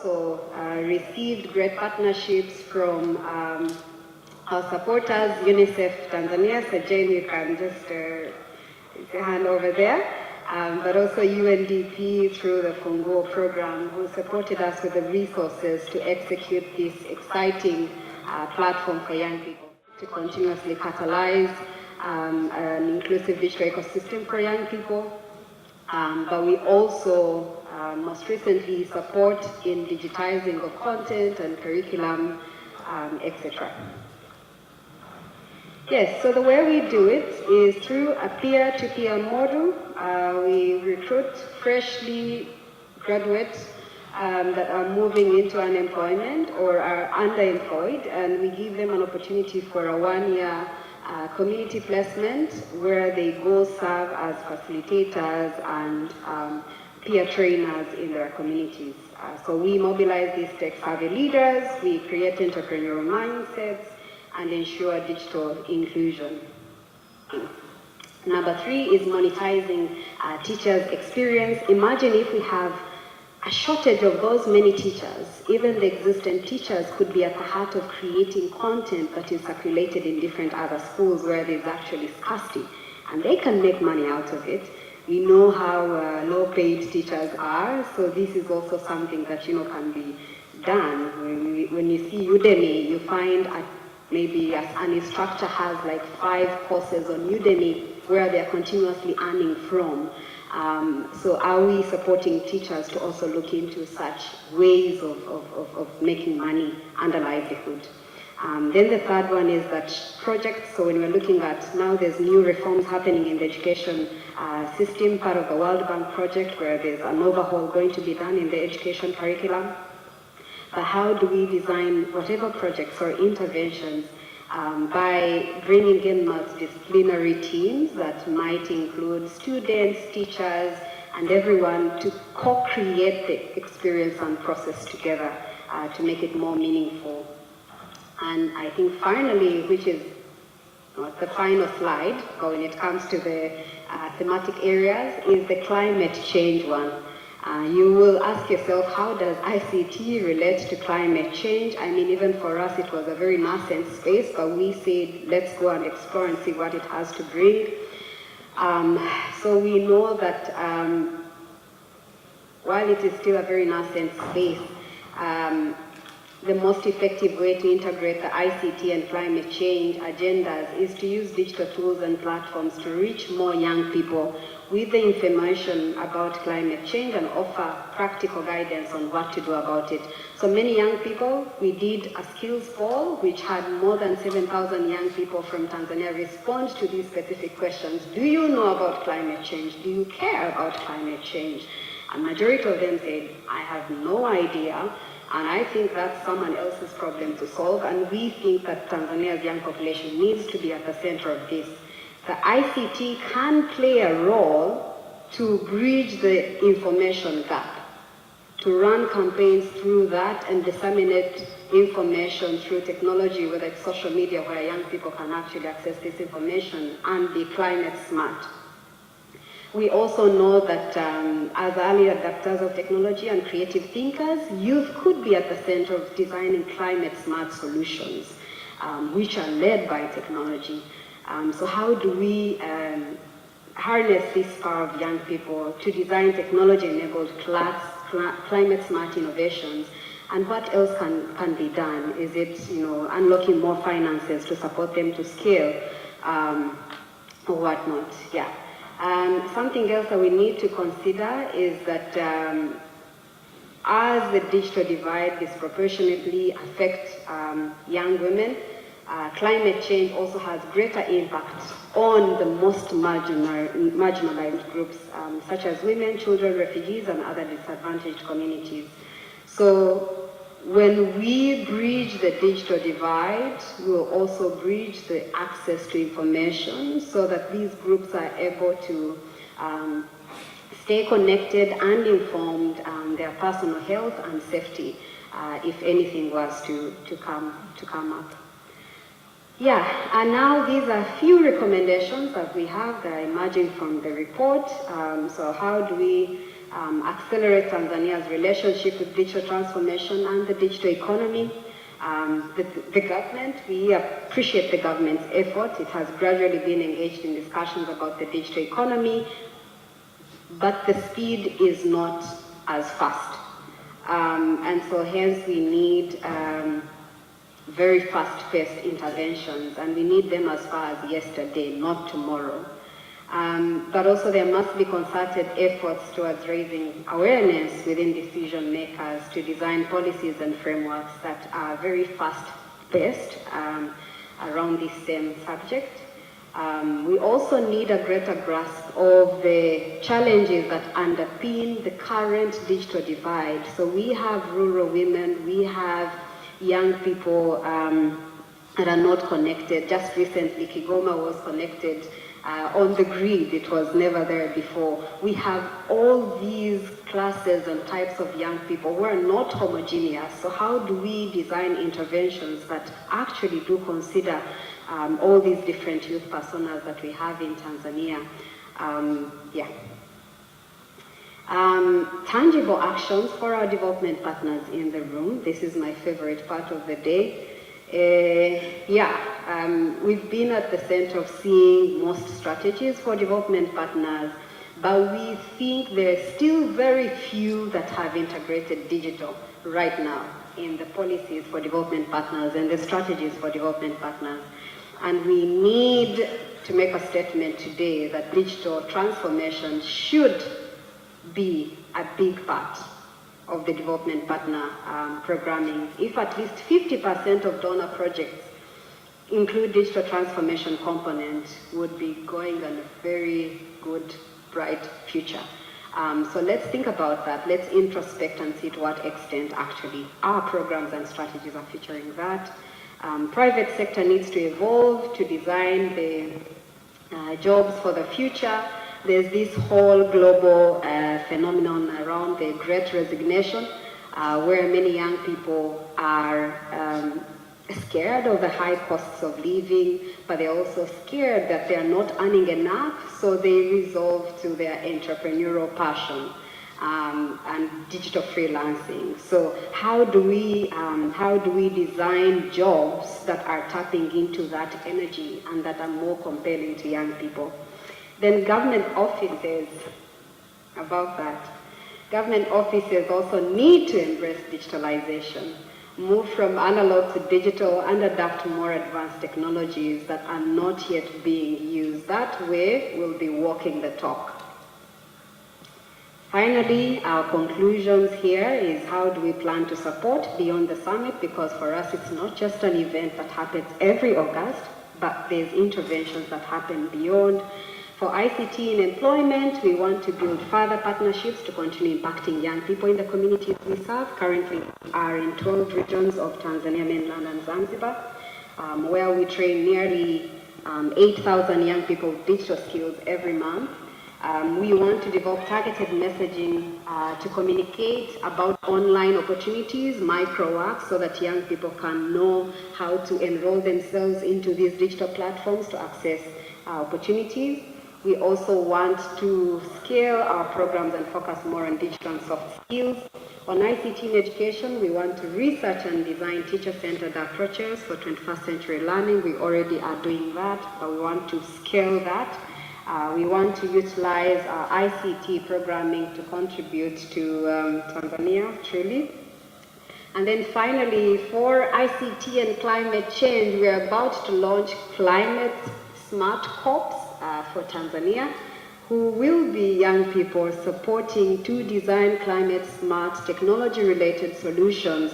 also received great partnerships from our supporters, UNICEF Tanzania. So Jane, you can just say a hand over there. But also UNDP through the Funguo program, who supported us with the resources to execute this exciting platform for young people to continuously catalyze an inclusive digital ecosystem for young people. But we also most recently support in digitizing of content and curriculum, etc. Yes, so the way we do it is through a peer-to-peer model. We recruit freshly graduates that are moving into unemployment or are underemployed, and we give them an opportunity for a one-year community placement where they go serve as facilitators and peer trainers in their communities. So we mobilize these tech-savvy leaders, we create entrepreneurial mindsets, and ensure digital inclusion. Number 3 is monetizing teachers' experience. Imagine if we have a shortage of those many teachers. Even the existing teachers could be at the heart of creating content that is circulated in different other schools where there's actually scarcity, and they can make money out of it. We know how low-paid teachers are, so this is also something that can be done. When you see Udemy, you find maybe an instructor has like 5 courses on Udemy where they're continuously earning from. So are we supporting teachers to also look into such ways of making money and a livelihood? Then the third one is that projects. So when we're looking at now, there's new reforms happening in the education system, part of the World Bank project where there's an overhaul going to be done in the education curriculum. But how do we design whatever projects or interventions by bringing in multidisciplinary teams that might include students, teachers, and everyone to co-create the experience and process together to make it more meaningful. And I think finally, which is the final slide when it comes to the thematic areas, is the climate change one. You will ask yourself, how does ICT relate to climate change? I mean, even for us, it was a very nascent space, but we said, let's go and explore and see what it has to bring. So we know that while it is still a very nascent space, the most effective way to integrate the ICT and climate change agendas is to use digital tools and platforms to reach more young people with the information about climate change and offer practical guidance on what to do about it. So many young people, we did a skills poll which had more than 7,000 young people from Tanzania respond to these specific questions. Do you know about climate change? Do you care about climate change? A majority of them said, I have no idea. And I think that's someone else's problem to solve, and we think that Tanzania's young population needs to be at the center of this. The ICT can play a role to bridge the information gap, to run campaigns through that and disseminate information through technology, whether it's social media, where young people can actually access this information and be climate smart. We also know that as early adapters of technology and creative thinkers, youth could be at the center of designing climate smart solutions, which are led by technology. So how do we harness this power of young people to design technology-enabled climate smart innovations? And what else can be done? Is it unlocking more finances to support them to scale or whatnot? Yeah. Something else that we need to consider is that as the digital divide disproportionately affects young women, climate change also has greater impact on the most marginalized groups, such as women, children, refugees, and other disadvantaged communities. So when we bridge the digital divide, we'll also bridge the access to information so that these groups are able to stay connected and informed their personal health and safety if anything was to come up. Yeah, and now these are a few recommendations that we have that are emerging from the report. So how do we accelerate Tanzania's relationship with digital transformation and the digital economy. The government, we appreciate the government's effort. It has gradually been engaged in discussions about the digital economy, but the speed is not as fast. And so hence we need very fast-paced interventions, and we need them as far as yesterday, not tomorrow. But also there must be concerted efforts towards raising awareness within decision makers to design policies and frameworks that are very fast-paced around this same subject. We also need a greater grasp of the challenges that underpin the current digital divide. So we have rural women, we have young people that are not connected. Just recently, Kigoma was connected on the grid. It was never there before. We have all these classes and types of young people who are not homogeneous. So how do we design interventions that actually do consider all these different youth personas that we have in Tanzania? Tangible actions for our development partners in the room. This is my favorite part of the day. We've been at the center of seeing most strategies for development partners, but we think there are still very few that have integrated digital right now in the policies for development partners and the strategies for development partners. And we need to make a statement today that digital transformation should be a big part of the development partner programming. If at least 50% of donor projects include digital transformation component, would be going on a very good, bright future. So let's think about that. Let's introspect and see to what extent actually our programs and strategies are featuring that. Private sector needs to evolve to design the jobs for the future. There's this whole global phenomenon around the Great Resignation, where many young people are scared of the high costs of living, but they're also scared that they're not earning enough, so they resolve to their entrepreneurial passion and digital freelancing. So how do we design jobs that are tapping into that energy and that are more compelling to young people? Then government offices, about that. Government offices also need to embrace digitalization, move from analog to digital and adapt to more advanced technologies that are not yet being used. That way, we'll be walking the talk. Finally, our conclusions here is how do we plan to support beyond the summit, because for us it's not just an event that happens every August, but there's interventions that happen beyond. For ICT and employment, we want to build further partnerships to continue impacting young people in the communities we serve. Currently, we are in 12 regions of Tanzania, mainland and Zanzibar, where we train nearly 8,000 young people with digital skills every month. We want to develop targeted messaging to communicate about online opportunities, micro work, so that young people can know how to enroll themselves into these digital platforms to access opportunities. We also want to scale our programs and focus more on digital and soft skills. On ICT in education, we want to research and design teacher-centered approaches for 21st century learning. We already are doing that, but we want to scale that. We want to utilize our ICT programming to contribute to Tanzania, truly. And then finally, for ICT and climate change, we are about to launch Climate Smart Corps for Tanzania, who will be young people supporting to design climate smart technology-related solutions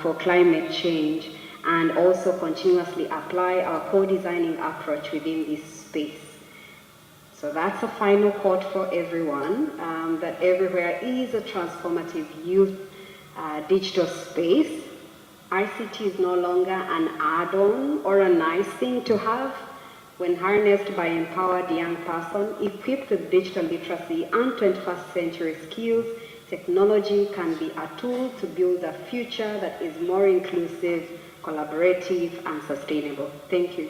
for climate change, and also continuously apply our co-designing approach within this space. So that's a final quote for everyone, that everywhere is a transformative youth digital space. ICT is no longer an add-on or a nice thing to have. When harnessed by empowered young person, equipped with digital literacy and 21st century skills, technology can be a tool to build a future that is more inclusive, collaborative, and sustainable. Thank you.